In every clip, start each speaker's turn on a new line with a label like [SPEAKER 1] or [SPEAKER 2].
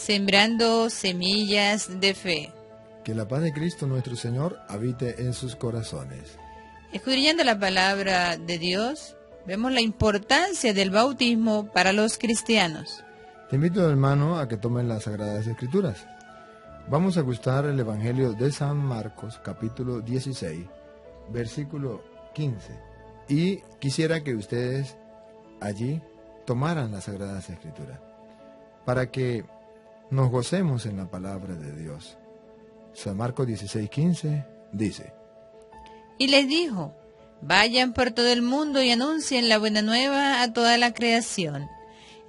[SPEAKER 1] sembrando semillas de fe.
[SPEAKER 2] Que la paz de Cristo nuestro Señor habite en sus corazones.
[SPEAKER 1] Escudriñando la palabra de Dios, vemos la importancia del bautismo para los cristianos.
[SPEAKER 2] Te invito, hermano, a que tomen las Sagradas Escrituras. Vamos a gustar el Evangelio de San Marcos, capítulo 16, versículo 15. Y quisiera que ustedes allí tomaran las Sagradas Escrituras, para que nos gocemos en la palabra de Dios. San Marcos 16, 15 dice:
[SPEAKER 1] Y les dijo, vayan por todo el mundo y anuncien la buena nueva a toda la creación.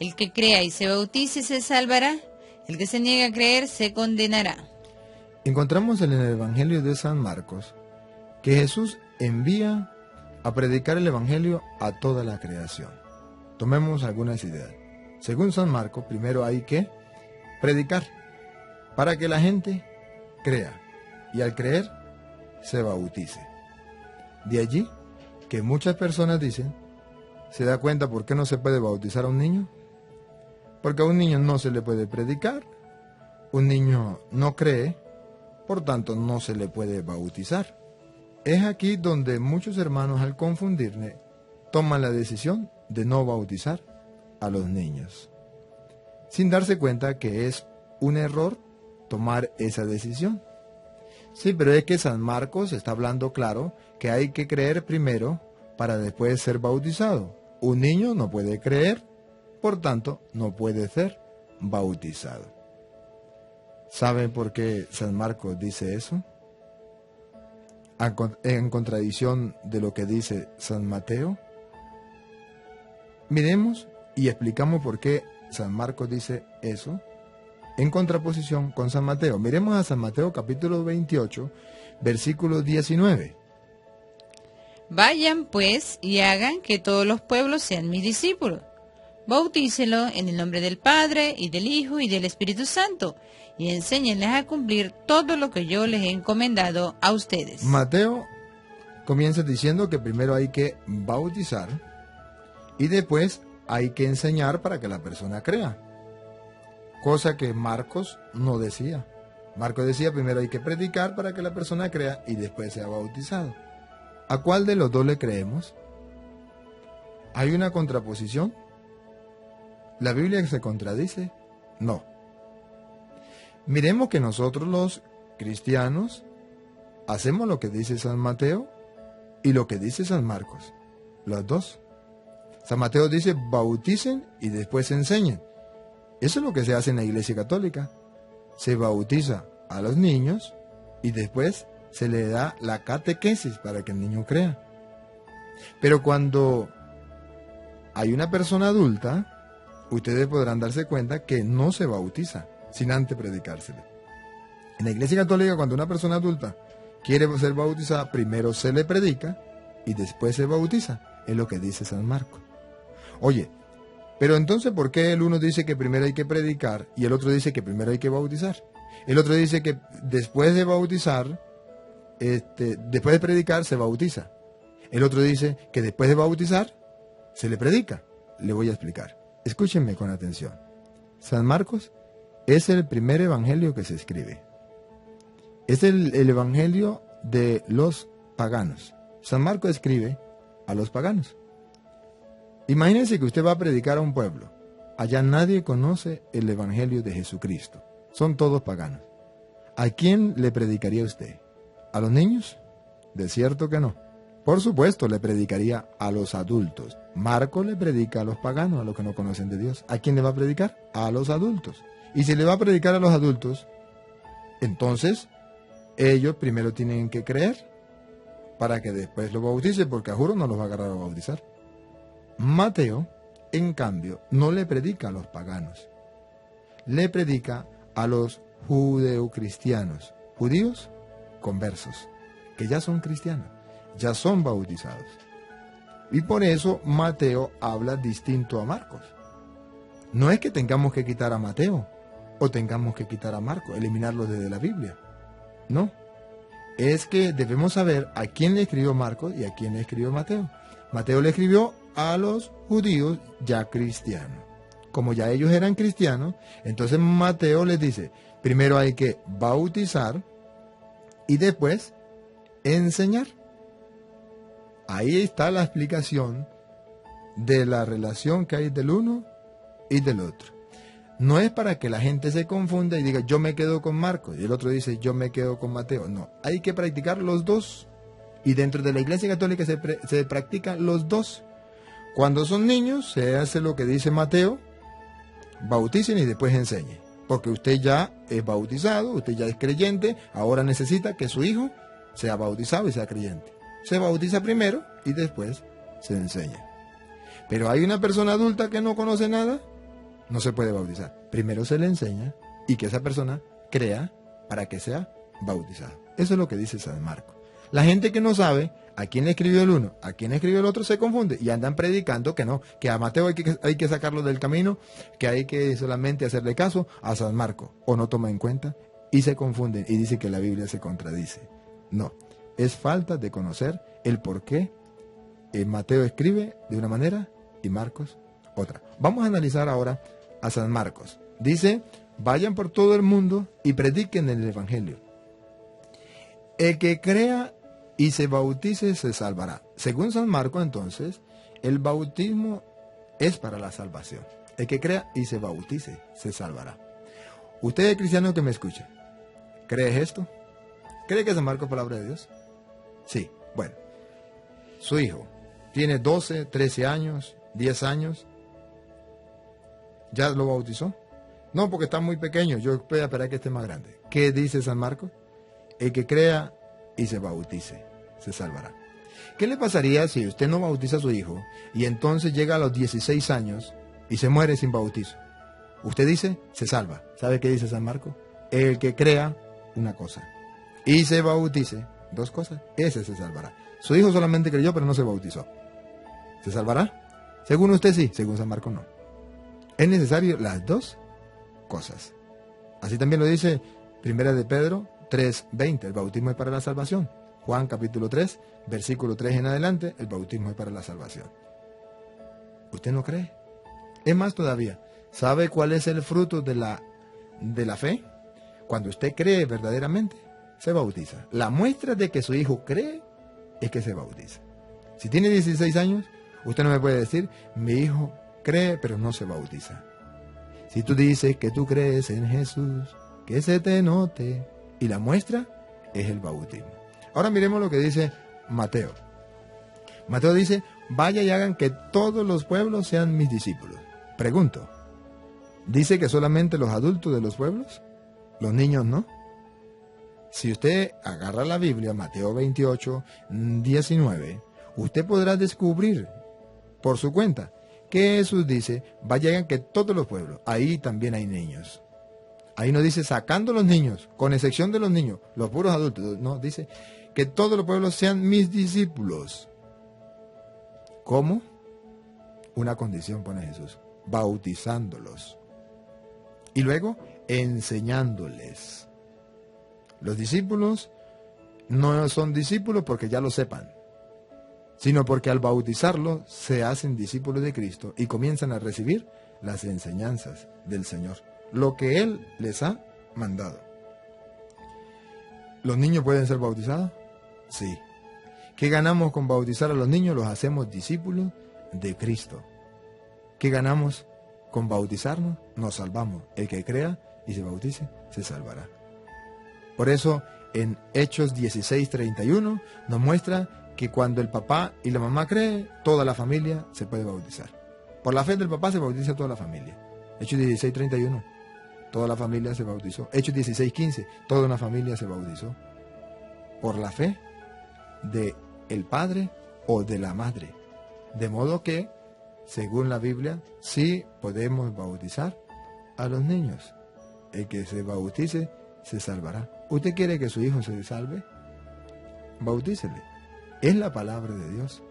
[SPEAKER 1] El que crea y se bautice se salvará, el que se niegue a creer se condenará.
[SPEAKER 2] Encontramos en el Evangelio de San Marcos que Jesús envía a predicar el Evangelio a toda la creación. Tomemos algunas ideas. Según San Marcos, primero hay que predicar para que la gente crea y al creer se bautice. De allí que muchas personas dicen, ¿se da cuenta por qué no se puede bautizar a un niño? Porque a un niño no se le puede predicar, un niño no cree, por tanto no se le puede bautizar. Es aquí donde muchos hermanos, al confundirle, toman la decisión de no bautizar a los niños, sin darse cuenta que es un error tomar esa decisión. Sí, pero es que San Marcos está hablando claro que hay que creer primero para después ser bautizado. Un niño no puede creer, por tanto no puede ser bautizado. ¿Saben por qué San Marcos dice eso? En contradicción de lo que dice San Mateo. Miremos y explicamos por qué San Marcos dice eso en contraposición con San Mateo. Miremos a San Mateo capítulo 28, versículo 19.
[SPEAKER 1] Vayan pues y hagan que todos los pueblos sean mis discípulos. Bautícenlo en el nombre del Padre, y del Hijo, y del Espíritu Santo, y enséñenles a cumplir todo lo que yo les he encomendado a ustedes.
[SPEAKER 2] Mateo comienza diciendo que primero hay que bautizar y después hay que enseñar para que la persona crea. Cosa que Marcos no decía. Marcos decía primero hay que predicar para que la persona crea y después sea bautizado. ¿A cuál de los dos le creemos? ¿Hay una contraposición? ¿La Biblia se contradice? No. Miremos que nosotros los cristianos hacemos lo que dice San Mateo y lo que dice San Marcos. Los dos. San Mateo dice bauticen y después enseñen. Eso es lo que se hace en la Iglesia Católica. Se bautiza a los niños y después se le da la catequesis para que el niño crea. Pero cuando hay una persona adulta, ustedes podrán darse cuenta que no se bautiza sin antes predicársele. En la Iglesia Católica, cuando una persona adulta quiere ser bautizada, primero se le predica y después se bautiza. Es lo que dice San Marcos. Oye, pero entonces, ¿por qué el uno dice que primero hay que predicar y el otro dice que primero hay que bautizar? El otro dice que después de bautizar, después de predicar, se bautiza. El otro dice que después de bautizar, se le predica. Le voy a explicar. Escúchenme con atención. San Marcos es el primer evangelio que se escribe. Es el evangelio de los paganos. San Marcos escribe a los paganos. Imagínense que usted va a predicar a un pueblo. Allá nadie conoce el evangelio de Jesucristo. Son todos paganos. ¿A quién le predicaría usted? ¿A los niños? De cierto que no. Por supuesto, le predicaría a los adultos. Marcos le predica a los paganos, a los que no conocen de Dios. ¿A quién le va a predicar? A los adultos. Y si le va a predicar a los adultos, entonces ellos primero tienen que creer para que después lo bautice, porque a juro no los va a agarrar a bautizar. Mateo, en cambio, no le predica a los paganos. Le predica a los judeocristianos, judíos conversos, que ya son cristianos, ya son bautizados. Y por eso Mateo habla distinto a Marcos. No es que tengamos que quitar a Mateo o tengamos que quitar a Marcos, eliminarlos desde la Biblia. No. Es que debemos saber a quién le escribió Marcos y a quién le escribió Mateo. Mateo le escribió a los judíos ya cristianos. como ya ellos eran cristianos, entonces Mateo les dice, primero hay que bautizar y después enseñar. Ahí está la explicación de la relación que hay del uno y del otro. No es para que la gente se confunda y diga, yo me quedo con Marcos, y el otro dice, yo me quedo con Mateo. No, hay que practicar los dos. Y dentro de la Iglesia Católica se practican los dos. Cuando son niños, se hace lo que dice Mateo, bauticen y después enseñen. Porque usted ya es bautizado, usted ya es creyente, ahora necesita que su hijo sea bautizado y sea creyente. Se bautiza primero y después se enseña. Pero hay una persona adulta que no conoce nada, no se puede bautizar. Primero se le enseña y que esa persona crea para que sea bautizado. Eso es lo que dice San Marcos. La gente que no sabe a quién le escribió el uno, a quién escribió el otro, se confunde y andan predicando que no, que a Mateo hay que sacarlo del camino, que hay que solamente hacerle caso a San Marcos, o no toma en cuenta y se confunden y dice que la Biblia se contradice. No, es falta de conocer el por qué Mateo escribe de una manera y Marcos otra. Vamos a analizar ahora a San Marcos. Dice, vayan por todo el mundo y prediquen el Evangelio. El que crea y se bautice se salvará. Según San Marcos, entonces, el bautismo es para la salvación. El que crea y se bautice se salvará. Usted, cristiano que me escucha, ¿cree esto? ¿Cree que San Marcos es palabra de Dios? Sí, bueno. Su hijo tiene 12, 13 años, 10 años. ¿Ya lo bautizó? No, porque está muy pequeño. Yo voy a esperar que esté más grande. ¿Qué dice San Marcos? El que crea y se bautice se salvará. ¿Qué le pasaría si usted no bautiza a su hijo y entonces llega a los 16 años y se muere sin bautizo? Usted dice, se salva. ¿Sabe qué dice San Marcos? El que crea, una cosa, y se bautice, dos cosas, ese se salvará. Su hijo solamente creyó pero no se bautizó. ¿Se salvará? Según usted sí, según San Marcos no. Es necesario las dos cosas. Así también lo dice Primera de Pedro 3:20, el bautismo es para la salvación. Juan capítulo 3, versículo 3 en adelante, el bautismo es para la salvación. ¿Usted no cree? Es más todavía, ¿sabe cuál es el fruto de la fe? Cuando usted cree verdaderamente, se bautiza. La muestra de que su hijo cree es que se bautiza. Si tiene 16 años, usted no me puede decir, mi hijo cree pero no se bautiza. Si tú dices que tú crees en Jesús, que se te note, y la muestra es el bautismo. Ahora miremos lo que dice Mateo. Mateo dice, vaya y hagan que todos los pueblos sean mis discípulos. Pregunto, ¿dice que solamente los adultos de los pueblos? ¿Los niños no? Si usted agarra la Biblia, Mateo 28, 19, usted podrá descubrir por su cuenta que Jesús dice, vaya y hagan que todos los pueblos, ahí también hay niños. Ahí no dice sacando los niños, con excepción de los niños, los puros adultos. No, dice que todos los pueblos sean mis discípulos. ¿Cómo? Una condición pone Jesús, bautizándolos. Y luego enseñándoles. Los discípulos no son discípulos porque ya lo sepan, sino porque al bautizarlos se hacen discípulos de Cristo y comienzan a recibir las enseñanzas del Señor. Lo que Él les ha mandado. ¿Los niños pueden ser bautizados? Sí. ¿Qué ganamos con bautizar a los niños? Los hacemos discípulos de Cristo. ¿Qué ganamos con bautizarnos? Nos salvamos. El que crea y se bautice, se salvará. Por eso, en Hechos 16:31 nos muestra que cuando el papá y la mamá creen, toda la familia se puede bautizar. Por la fe del papá se bautiza toda la familia. Hechos 16:31. Toda la familia se bautizó. Hechos 16:15, toda una familia se bautizó. Por la fe de el padre o de la madre. De modo que, según la Biblia, sí podemos bautizar a los niños. El que se bautice se salvará. ¿Usted quiere que su hijo se salve? Bautícele. Es la palabra de Dios.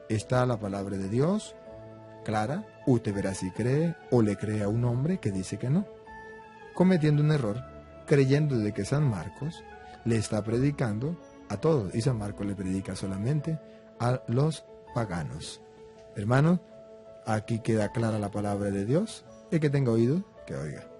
[SPEAKER 2] Está la palabra de Dios clara. Usted verá si cree o le cree a un hombre que dice que no, cometiendo un error, creyendo de que San Marcos le está predicando a todos, y San Marcos le predica solamente a los paganos. Hermanos, Aquí queda clara la palabra de Dios. El que tenga oído, que oiga.